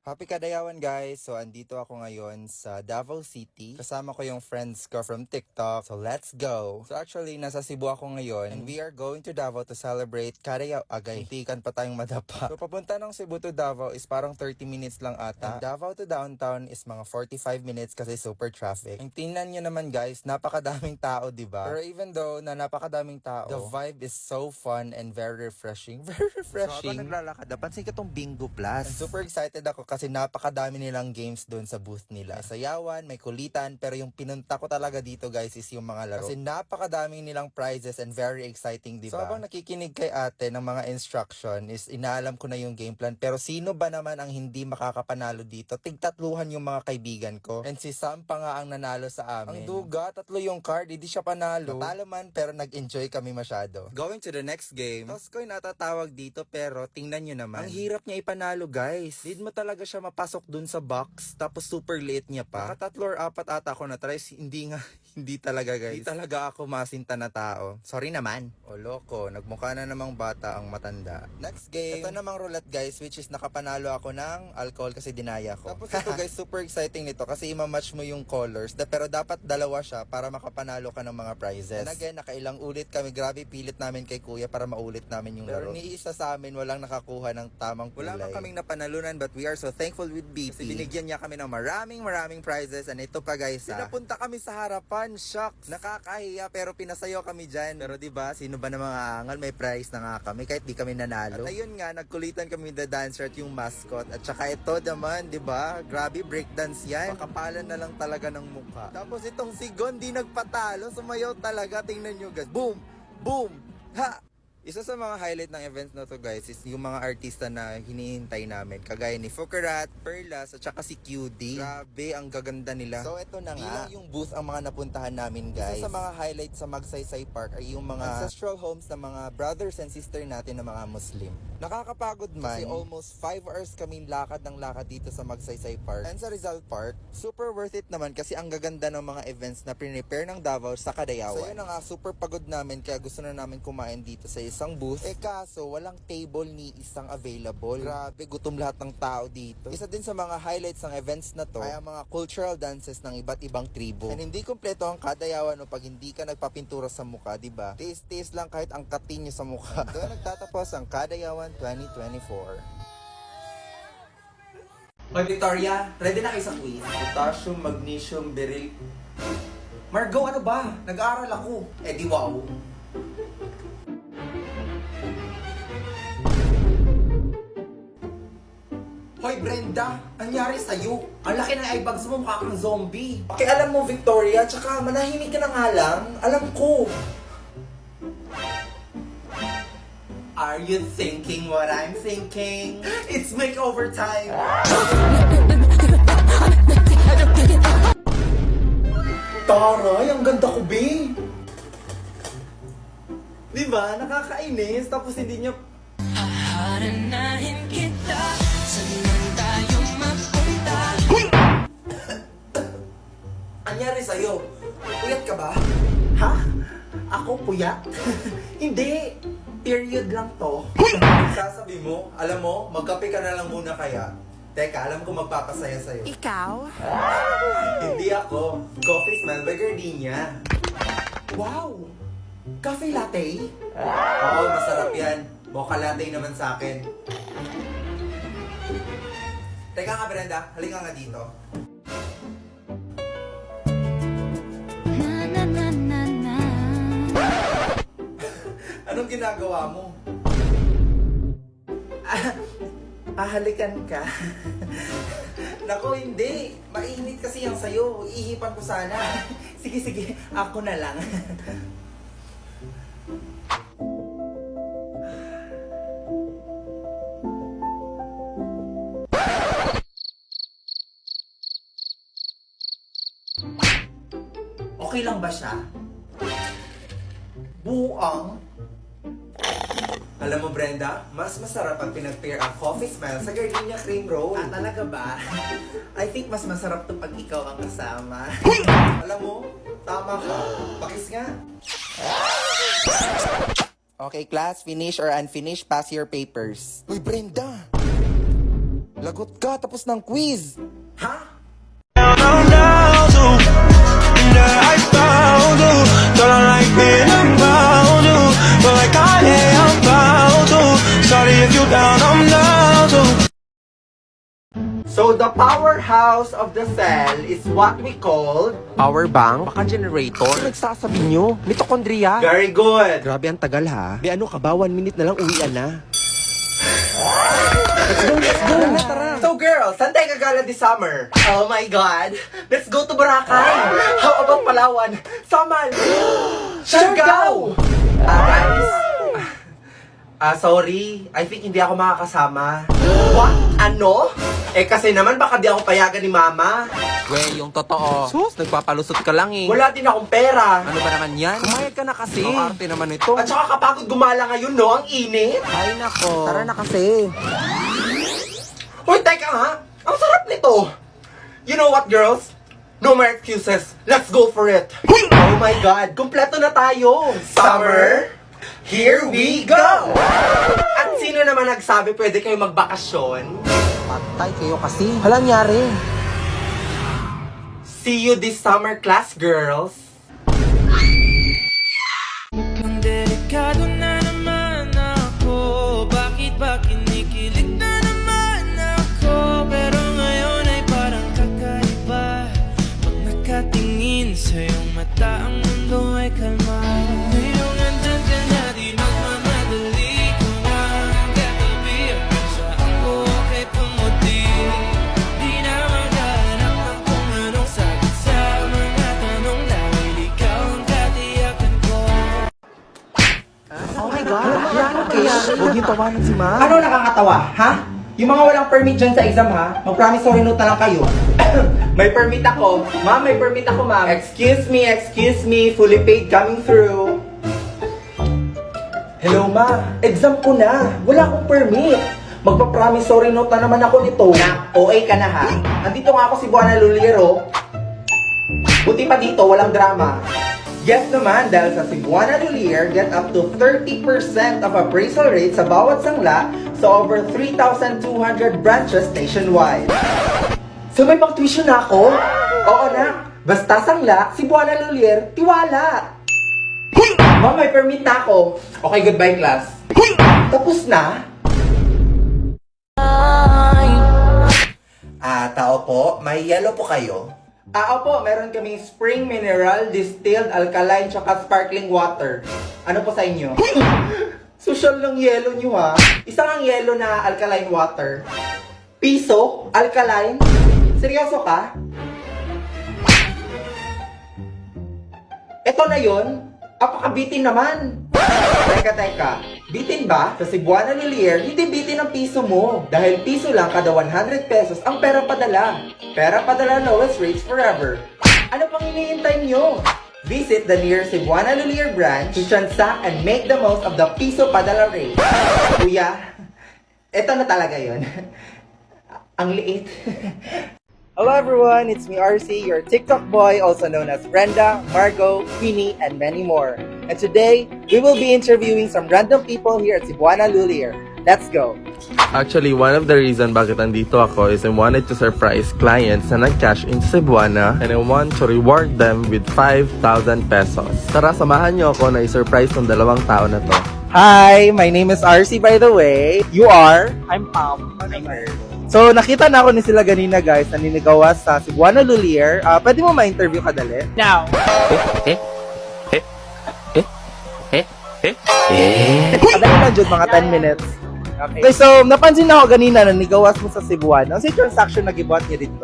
Happy Kadayawan guys! So andito ako ngayon sa Davao City. Kasama ko yung friends ko from TikTok. So let's go! So actually nasa Cebu ako ngayon and we are going to Davao to celebrate Kadayaw. Agay, tikan pa tayong madapa. So papunta ng Cebu to Davao is parang 30 minutes lang ata. And Davao to downtown is mga 45 minutes kasi super traffic. Ang tingnan nyo naman guys, napakadaming tao, diba? Pero even though na napakadaming tao, the vibe is so fun and very refreshing. Very refreshing. So habang naglalakad, napansin ko tong Bingo Plus. And super excited ako kasi napakadami nilang games doon sa booth nila. May sayawan, may kulitan, pero yung pinunta ko talaga dito guys is yung mga laro. Kasi napakadami nilang prizes and very exciting, diba? So habang nakikinig kay ate ng mga instruction is inaalam ko na yung game plan. Pero sino ba naman ang hindi makakapanalo dito? Tigtatluhan yung mga kaibigan ko. And si Sam pa nga ang nanalo sa amin. Ang duga, tatlo yung card, hindi siya panalo. Natalo man pero nag-enjoy kami masyado. Going to the next game. Toskoy natatawag dito pero tingnan nyo naman. Ang hirap niya ipanalo guys. Need mo talaga siya mapasok dun sa box, tapos super late niya pa. Nakatatlo or apat ata ako na try, hindi talaga guys. Hindi talaga ako masinta na tao. Sorry naman. O loko, nagmukha na namang bata ang matanda. Next game. Ito namang roulette guys, which is nakapanalo ako ng alcohol kasi dinaya ko. Tapos ito guys, super exciting nito kasi imamatch mo yung colors, pero dapat dalawa siya para makapanalo ka ng mga prizes. And again, nakailang ulit kami, grabe pilit namin kay kuya para maulit namin yung laro. Pero ni isa sa amin, walang nakakuha ng tamang kulay. Wala man kaming napanalunan but we are so thankful with BP. Kasi binigyan niya kami ng maraming prizes. And ito pa guys, pinapunta kami sa harapan. Shucks, nakakahiya pero pinasayo kami dyan. Pero diba, sino ba namang aangal, may prize na nga kami kahit di kami nanalo. At ayun nga, nagkulitan kami the dancer at yung mascot. At saka ito naman, diba, grabe breakdance yan. Makapalan na lang talaga ng mukha. Tapos itong si Gon di nagpatalo, sumayaw talaga. Tingnan nyo guys, boom, boom, ha! Isa sa mga highlight ng events na to guys is yung mga artista na hinihintay namin. Kagaya ni Fukerat, Perlas, at saka si QD. Grabe, ang gaganda nila. So ito na nga, ilang yung booth ang mga napuntahan namin guys. Isa sa mga highlight sa Magsaysay Park ay yung mga ancestral homes ng mga brothers and sister natin na mga Muslim. Nakakapagod man kasi almost 5 hours kami lakad ng lakad dito sa Magsaysay Park. And sa Rizal Park, super worth it naman kasi ang gaganda ng mga events na prepare ng Davao sa Kadayawan. So yun na nga, super pagod namin kaya gusto na namin kumain dito sa isang booth. Kaso walang table ni isang available. Grabe, gutom lahat ng tao dito. Isa din sa mga highlights ng events na to ay ang mga cultural dances ng iba't ibang tribo. And hindi kompleto ang Kadayawan pag hindi ka nagpapintura sa mukha, diba? Taste lang kahit ang katin nyo sa mukha. Doon nagtatapos ang Kadayawan 2024. Hoy Victoria, ready na kayo sa quiz? Potassium, magnesium, beryl. Margo, ano ba? Nag-aaral ako. Eh di wow. Hoy Brenda, anyari sa'yo? Ang laki ng eyebags mo, mukha kang zombie. Pakialam mo Victoria, tsaka manahimik ka na nga lang. Alam ko. Are you thinking what I'm thinking? It's makeover time! Taray, ang ganda ko, be. Diba? Nakakainis. Tapos hindi niya... Haharanahin kita, saan tayo mapunta? Anyari sa'yo? Puyat ka ba? Ha? Ako puyat? Hindi. Period lang to. Sasabi mo, alam mo, magkape ka na lang muna kaya. Teka, alam ko magpapasaya sa'yo. Ikaw? Hindi ako. Coffee Smell by Gardenia. Wow! Cafe latte? Oo, masarap yan. Mocha latte naman sa akin. Teka nga, Brenda. Halika nga dito. Na na na na na. Anong ginagawa mo? Halikan ka. Nako, hindi. Mainit kasi yung sayo. Iihipan ko sana. Sige, ako na lang. Okay lang ba siya? Buang? Alam mo, Brenda, mas masarap pag pinag-pair ang Coffee Smell sa Gardenia Cream Roll. Ah, talaga ba? I think mas masarap to pag ikaw ang kasama. Alam mo, tama ka. Pakis nga. Okay, class, finish or unfinished, pass your papers. Uy, Brenda! Lagot ka, tapos ng quiz. Ha? I'm down to, yeah, I found you. Don't like being around you, but like I'm bound to. Sorry if you down, I'm down to. So the powerhouse of the cell is what we call... Power bank? Baka generator? Ano nagsasabi nyo? Mitochondria? Very good. Grabe ang tagal ha. Be ano ka ba? 1 minute na lang uwian na. So girls, saan tayo gagala this summer? Oh my God! Let's go to Boracay! How about Palawan? Samal! Siargao! Guys, sorry. I think hindi ako makakasama. What? Ano? Eh kasi naman baka di ako payagan ni Mama. We, yung totoo. Sus, nagpapalusot ka lang eh. Wala din akong pera. Ano ba naman yan? Kumayag ka na kasi. Ang arte naman ito. At saka kapagod gumala ngayon, no? Ang init. Ay nako. Tara na kasi. Uy, teka nga. Ang sarap nito. You know what, girls? No more excuses. Let's go for it. Oh my God, kumpleto na tayo. Summer, here we go. At sino naman nagsabi pwede kayo magbakasyon? Patay kayo kasi. Hala nangyari. See you this summer class, girls. Ang delikado na naman ako. Bakit ba kinikilig na naman ako? Pero ngayon ay parang kakaiba. Pag nakatingin sa iyong mata, ang mundo ay kalma. Ngayong andyan ka na, di nagmamadali ko na. Katabi ako sa ako kay pumuti. Di na maghanap ng kung anong sagot sa mga tanong. Dahil ikaw ang katiyakan ko. Oh my God. Huwag niyo tawanan si Ma. Ano nakakatawa, ha? Yung mga walang permit dyan sa exam, ha? Mag-promissory note na lang kayo. May permit ako. Ma'am, may permit ako, ma'am. Excuse me. Fully paid coming through. Hello, ma. Exam ko na. Wala akong permit. Magpa-promissory note na naman ako nito. Na, OA ka na, ha? Andito nga ako si Buana Luliero. Buti pa dito, walang drama. Yes naman, dahil sa Cebuana Lulier, get up to 30% of appraisal rate sa bawat sangla sa over 3,200 branches nationwide. So may pang-tuition na ako? Oo na. Basta sangla, Cebuana Lulier, tiwala. Ma'am, may permit na ako. Okay, goodbye class. Tapos na? Tao po, may yellow po kayo? Opo, meron kaming spring mineral, distilled, alkaline, tsaka sparkling water. Ano po sa inyo? Social lang yellow nyo ha. Isang ang yellow na alkaline water. Piso? Alkaline? Seryoso ka? Ito na yon. Apakabitin naman. Teka. Bitin ba? Sa Cebuana Lulier, hindi bitin ang piso mo. Dahil piso lang kada 100 pesos ang pera padala. Pera padala lowest rates forever. Ano pang hinihintay nyo? Visit the nearest Cebuana Lulier branch to transact and make the most of the piso padala rate. Kuya, eto na talaga yon. Ang liit. Hello everyone, it's me RC, your TikTok boy, also known as Brenda, Margot, Queenie, and many more. And today, we will be interviewing some random people here at Cebuana Lulier. Let's go! Actually, one of the reason bakit andito ako is I wanted to surprise clients na nag-cash in sa Cebuana and I want to reward them with 5,000 pesos. Tara, samahan niyo ako na i-surprise ng dalawang tao na to. Hi, my name is RC by the way. You are? I'm Pam. So, nakita na ako ni sila ganina guys, naninigawas sa Cebuana Lulier. Pwede mo ma-interview ka dali? Now, Kadali lang dyan, mga 10 minutes. Okay, so, napansin na ako ganina, nanigawas mo sa Cebuana. Ano si transaction na gibuhat niya dito?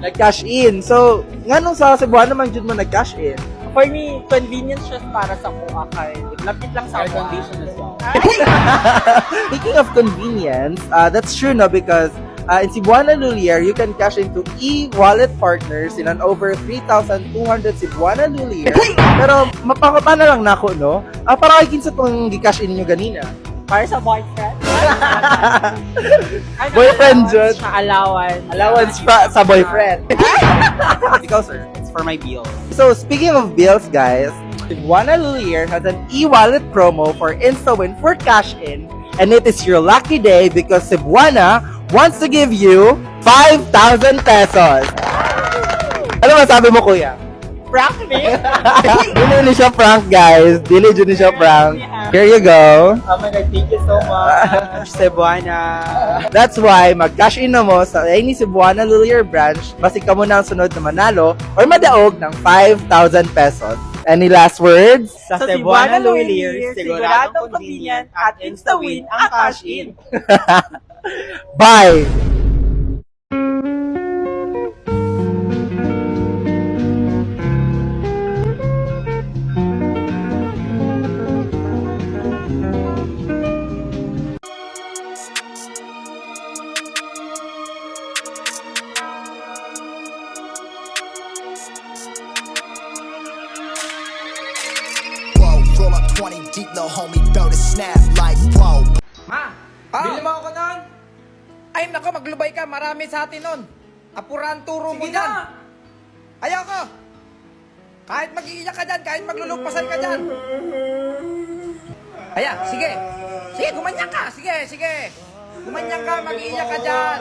Nag-cash in. So, nga nung sa Cebuana naman dyan mo nag-cash in. For me, convenience just para sa kuha kay lapit lang sa condition as well. Speaking of convenience, that's true no because in Cebuana Lulier, you can cash into e-wallet partners in an over 3,200 Cebuana Lulier. Pero mapakota na lang nako no. Para kay kinsa tong gi-cash in niyo ganina. Para sa boyfriend. Boyfriend jud. Allowance. Allowance pa sa boyfriend. Ikaw sir. It's for my bill. So speaking of bills guys, Cebuana Lulier has an e-wallet promo for InstaWin for cash in And it is your lucky day because Cebuana wants to give you 5,000 pesos. Ano masabi mo, kuya? Prank me? Dili ni siya prank, guys. Dili ni siya prank. Here you go. Oh my God, thank you so much, Cebuana. That's why, mag-cash in na mo sa any Cebuana Lilier branch, basi ka mo na ang sunod na manalo or madaog ng 5,000 pesos. Any last words? Sa Cebuana Luilier, siguradong convenient at insta-win ang cash in. Bye! Whoa, roll up 20 deep, little homie, throw the snap like whoa. Ma, bili mo ako nun. Ay, nako, maglubay ka. Marami sa atin nun. Apurahan turo mo dyan. Ayoko. Kahit mag-iiyak ka dyan, kahit maglulugpasan ka dyan. Aya, sige. Sige, gumanyan ka. Sige, sige. Gumanyan ka, mag-iiyak ka dyan.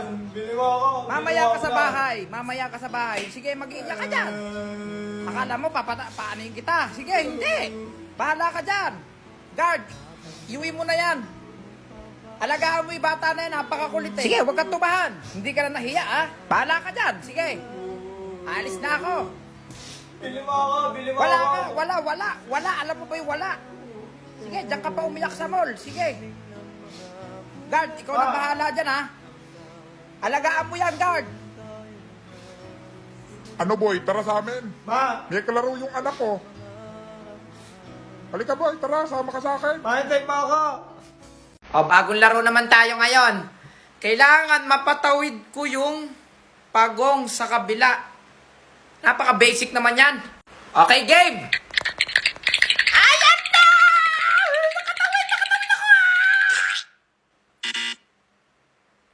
Mamaya ka sa bahay. Mamaya ka sa bahay. Sige, mag-iiyak ka dyan. Akala mo, paanayin kita. Sige, hindi. Bahala ka dyan. Guard, iuwi mo na yan. Alagaan mo yung bata na yan, napakakulit eh. Sige, huwag kang tumahan. Hindi ka na nahiya, ah. Bahala ka dyan, sige. Alis na ako. Bili mo ako, bili mo Wala ako. ka, wala. Alam mo ba yung wala? Sige, diyan ka pa umiyak sa mall. Sige. Guard, ikaw na bahala dyan, ha. Alagaan mo yan, guard. Ano boy, tara sa amin. Ma, May kalaro yung anak ko. Halika boy, tara, sama ka sa akin. mahintay mo ako. O, bagong laro naman tayo ngayon. Kailangan mapatawid ko yung pagong sa kabila. Napaka-basic naman yan. Okay, game! Ayan na! Nakatawid ako!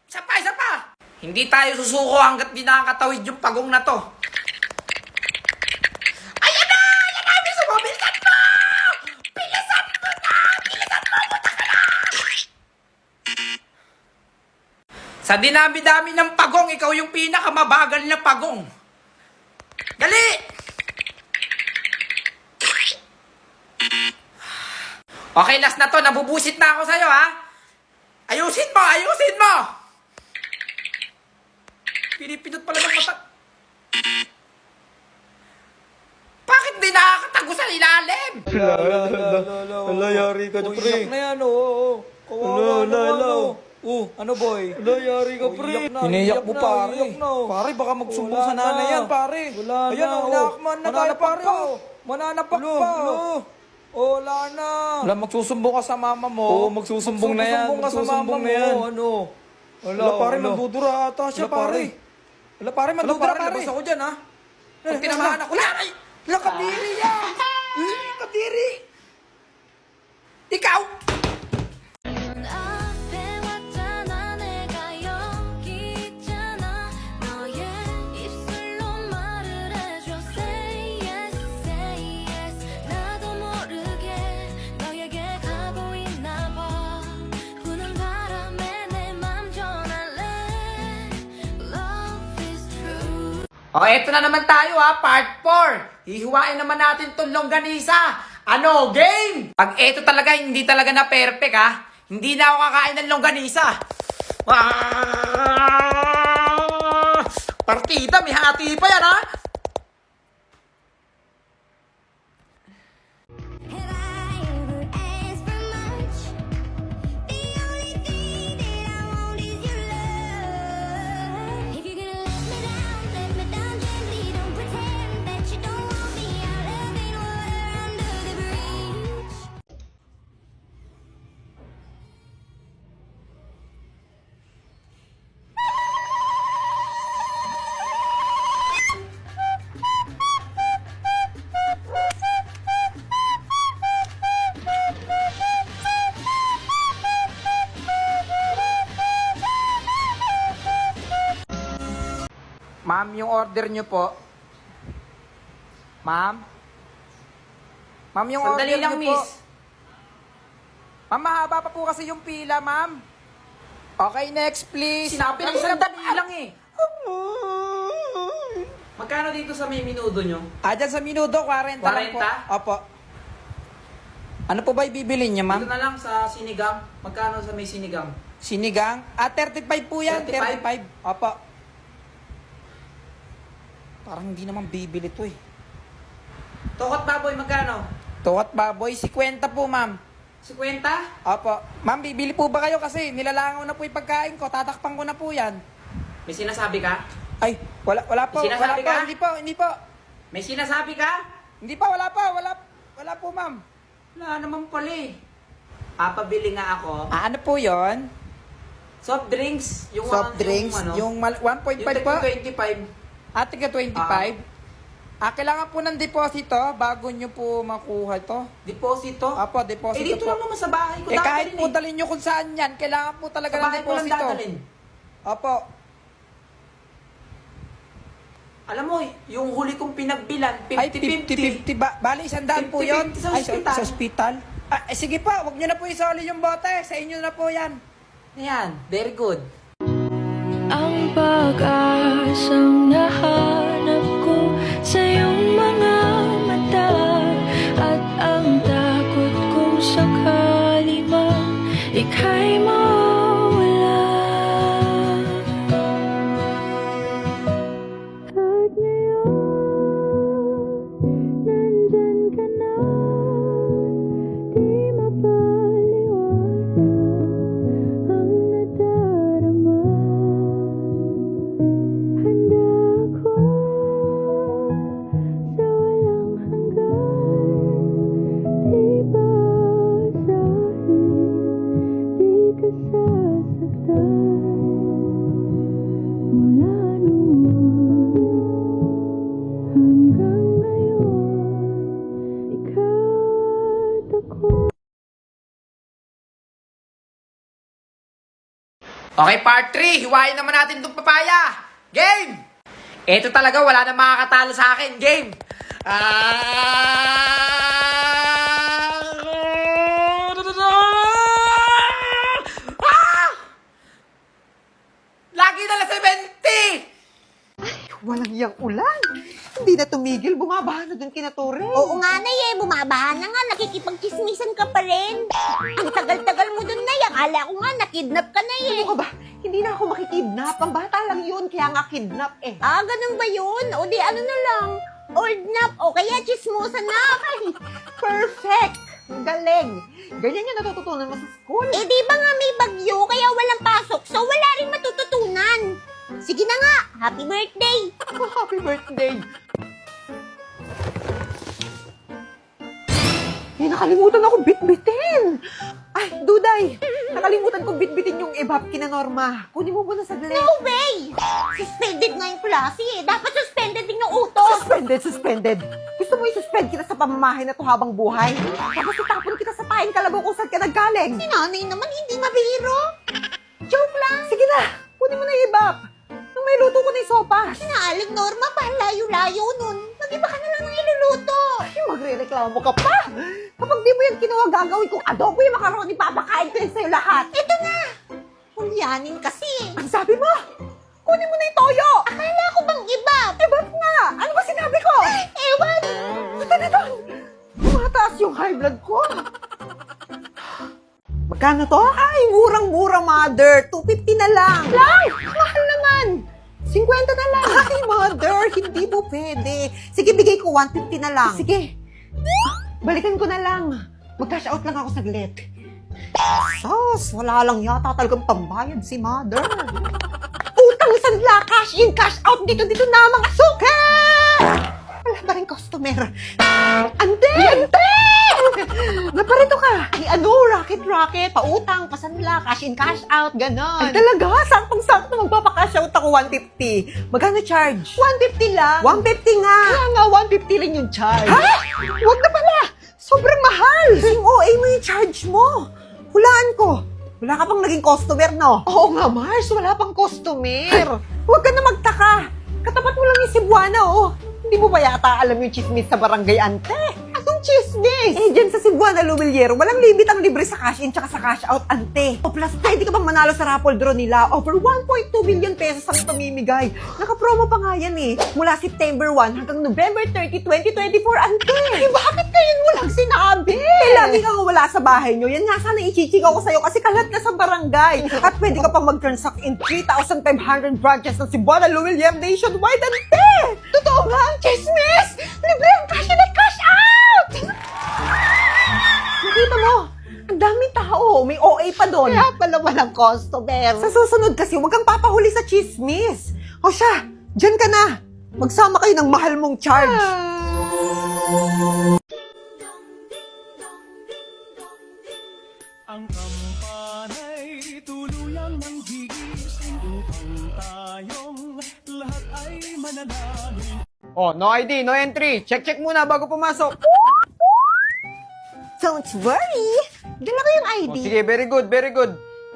Isa pa! Hindi tayo susuko hanggat di nakakatawid yung pagong na to. Ayan na! Bilisan mo! Bilisan mo! Bilisan mo na! Bilisan mo! Punta ka na! Sa dinami-dami ng pagong, ikaw yung pinakamabagal na pagong. Dali! Okay, last na to. Nabubusit na ako sa'yo, ha? Ayusin mo! Ayusin mo! Pinipindot pala ng mata. Bakit di nakakatago sa ilalim? Wala, yari ka, pre. Iyak na yan, oo. Kawawa naman, ano boy? Wala, yari ka, pre. Iniyak mo, pare. Iyak na. Pare, baka magsumbong Wala sa nanay na. yan, pare. Wala Ayan, na, inakman na tayo, pare. Mananapak pa. Wala na. Wala, magsusumbong ka sa mama mo. Oo, magsusumbong na yan. Magsusumbong ka sa mama Magsusumbong mo. na yan. Ano? Wala, Wala, pare, wala. mandudura ata siya, Wala, pare. pare. Wala, pare, mandudura, pare. Labas ako dyan, ha? Pag tinamahan ako, laray! Wala, kadiri yan! Kadiri! Ikaw! 앞에 왔잖아 내가 여기 있잖아 너의 입술로 말을 해줘 Say yes 나도 모르게 너에게 가고 있나 봐 부는 바람에 내 맘 전할래 Love is true O, eto na naman tayo ha, part 4. Hihiwain naman natin itong longganisa. Ano, game? Pag eto talaga, hindi talaga na perfect ha. Hindi na ako kakain ng longganisa. Partida, may hati pa yan ha. Have I ever asked for much? The only thing that I want is your love. If you're gonna let me down gently. Don't pretend that you don't want me. Our love ain't water under the bridge. Ma'am, yung order nyo po. Ma'am? Ma'am, yung Sandali order lang, nyo po. miss. Ma'am, mahaba pa po kasi yung pila, ma'am. Okay, next please. Sinabi lang sandali lang eh. Magkano dito sa may minudo nyo? Dyan sa minuto, 40 lang po. 40? Opo. Ano po ba ibibili niya, Dito ma'am? na lang sa sinigang. Magkano sa may sinigang? Sinigang? 35 po yan. 35? 35. Opo. Parang hindi naman bibili to eh. Tokot baboy, magkano? Tuwat baboy, 50 po, ma'am. 50? Opo. Ma'am, bibili po ba kayo kasi nilalangaw na po yung pagkain ko. Tatakpan ko na po yan. May sinasabi ka? Ay, wala po. May sinasabi Wala po. ka? Hindi po. May sinasabi ka? Hindi po, wala po, ma'am. Wala naman pala eh. Pabili nga ako. Ano po yon? Soft drinks. Yung Soft drinks? Yung, Yung 1.5 yung po? 25. Tiga 25? Kailangan po ng deposito bago nyo po makuha to. Deposito? Apo, deposito Eh, dito po. lang naman sa bahay ko. Kahit dadalhin po dalhin nyo kung saan yan, kailangan po talaga Sa ng bahay ko lang deposito. dadalhin. Opo. Alam mo, yung huli kong pinagbilan, 50-50. Ay, 50-50 ba? Bali, 100 po yun. 50-50 sa Ay, ospital. sa ospital. Sige po, wag nyo na po isoli yung bote. Sa inyo na po yan. Ayan, very good. Ang pag-asang nahanap ko sa iyong mga mata at ang takot kung sakali man ika'y mawala. At ngayon, nandyan ka na, di mapaliwanag ang nadarama. Handa ako sa walang hanggan, di basahin, di ka sasaktan. Mula noon hanggang ngayon, ikaw at ako. Okay, part 3. Hiwain naman natin itong papaya. Game! Ito talaga, wala na makakatalo sa akin. Game! Lagi na lang 70! Walang yang ulan. Hindi na tumigil, bumabaha na dun kina Torre. Oo nga, Nay, bumabahan na nga. Nakikipagchismisan ka pa rin. Ang tagal-tagal mo dun, Nay. Akala ko nga, nakidnap ka na eh. Ano ka ba? Hindi na ako makikidnap. Ang bata lang yun, kaya nga kidnap eh. Ganun ba yun? O di ano na lang, old nap o kaya chismosa na. Perfect! Ang galing! Ganyan yung natututunan mo sa school. Eh di ba nga may bagyo kaya walang pasok so wala rin matututunan. Sige na nga, happy birthday! Happy birthday! Eh, nakalimutan ako bitbitin! Ay, Duday! Nakalimutan ko bitbitin yung ebap kina Norma. Kunin mo muna saglit. No way! Suspended nga yung klase eh. Dapat suspended din yung utos. Suspended! Gusto mo i-suspend kita sa pamamahay na to habang buhay? Tapos itapon kita sa paing kalabaw kung saan ka naggaling? Si nanay naman hindi mabiro. Joke lang. Sige na! Kunin mo na yung ebap! Nung may luto ko na yung sopas. Sinaaling Norma, pahalayo-layo nun. Mag-iba ka na lang ng iluluto. Magre-reklamo ka pa! Kapag di mo yan kinuha, gagawin kong adobo yung macaroni, papakain ko yun sa'yo lahat. Ito na. Hulyanin kasi. Ang sabi mo? Kunin mo na yung toyo! Akala ko bang iba? Ebap nga! Ano ba sinabi ko? Ewan. Ito na doon! Tumataas yung high blood ko. Magkano to? Ay, murang-mura, mother. 250 na lang. Lang! Mahal naman. 50 na lang. Ay, mother, hindi mo pwede. Sige, bigay ko 150 na lang. Sige. Balikan ko na lang. Mag-cash out lang ako saglit. Sos, wala lang yata talagang pambayad si mother. Utang sanla, cash in, cash out, dito na mga suka! Wala pa rin customer. Ante! Ante! Naparito ka. Ay, ano, racket, pautang, pasanla, cash in, cash out, ganon. Ay, talaga? Saktong-sakto, magpapakash out ako 150. Magkano charge? 150 lang. 150 nga. Kaya nga, 150 lang yung charge. Ha? Huwag na pala. Sobrang mahal. Yung OA mo yung charge mo. Hulaan ko. Wala ka pang naging customer, no? Oo nga, Mars. Wala pang customer. Huwag ka na magtaka. Katapat mo lang yung Cebuana, oh. Hindi mo ba yata alam yung chismis sa barangay, ante? Anong chismis! Eh, dyan sa Cebuana Lumilier, walang limit ang libre sa cash in tsaka sa cash out, ante. O plus, pwede ka bang manalo sa raffle draw nila? Over 1.2 million pesos ang pamimigay. Naka-promo pa nga yan eh. Mula September 1 hanggang November 30, 2024, ante. Eh, bakit ngayon mo lang sinabi? Eh, lagi kang wala sa bahay nyo. Yan nga sana ichichikaw ko sa'yo kasi kalat ka sa barangay. At pwede ka pang mag-transact in 3,500 branches ng Cebuana Lumilier nationwide, ante. Totoo nga ang chismis! Libre ang cash in at cash out! Nakita mo? Ang daming tao. May OA pa doon. Kaya pala walang customer. Sa susunod kasi, huwag kang papahuli sa chismis. O siya, dyan ka na. Magsama kayo ng mahal mong charge. Ang kampanay tuluyang ng gigising upang tayong lahat ay manalangin. Oh, no ID, no entry. Check muna bago pumasok. Don't worry. Dala ko yung ID. Oh, sige, very good, very good.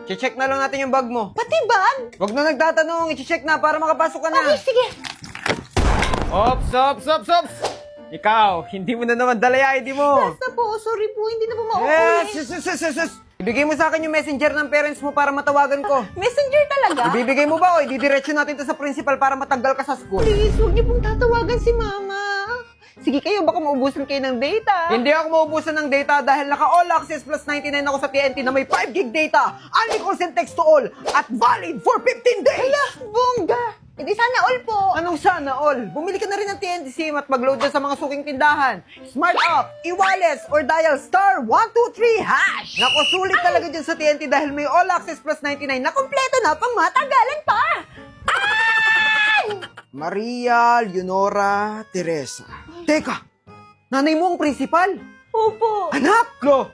Check na lang natin yung bag mo. Pati bag? Huwag na nagtatanong, i-check na para makapasok ka na. Okay, sige. Ops! Ikaw, hindi mo na naman dala yung ID mo. Basta po, sorry po, hindi na po mauwi. Yes. Ibigay mo sa akin yung messenger ng parents mo para matawagan ko. Messenger talaga? Ibibigay mo ba o ididiretso natin to sa principal para matanggal ka sa school? Please, huwag niyo pong tatawagan si Mama. Sige kayo, baka maubusan kayo ng data. Hindi ako maubusan ng data dahil naka all access plus 99 ako sa TNT na may 5 gig data, only calls and text to all, at valid for 15 days! Hala, bongga. Hindi sana all po. Anong sana all? Bumili ka na rin ng TNT SIM at mag-load dyan sa mga suking tindahan. Smart app, e-wallets, or dial *123#. Naku, sulit talaga dyan sa TNT dahil may all access plus 99 na kompleto na pang matagalan pa. Maria Leonora Teresa. Teka, nanay mo ang principal? Opo. Anak ko!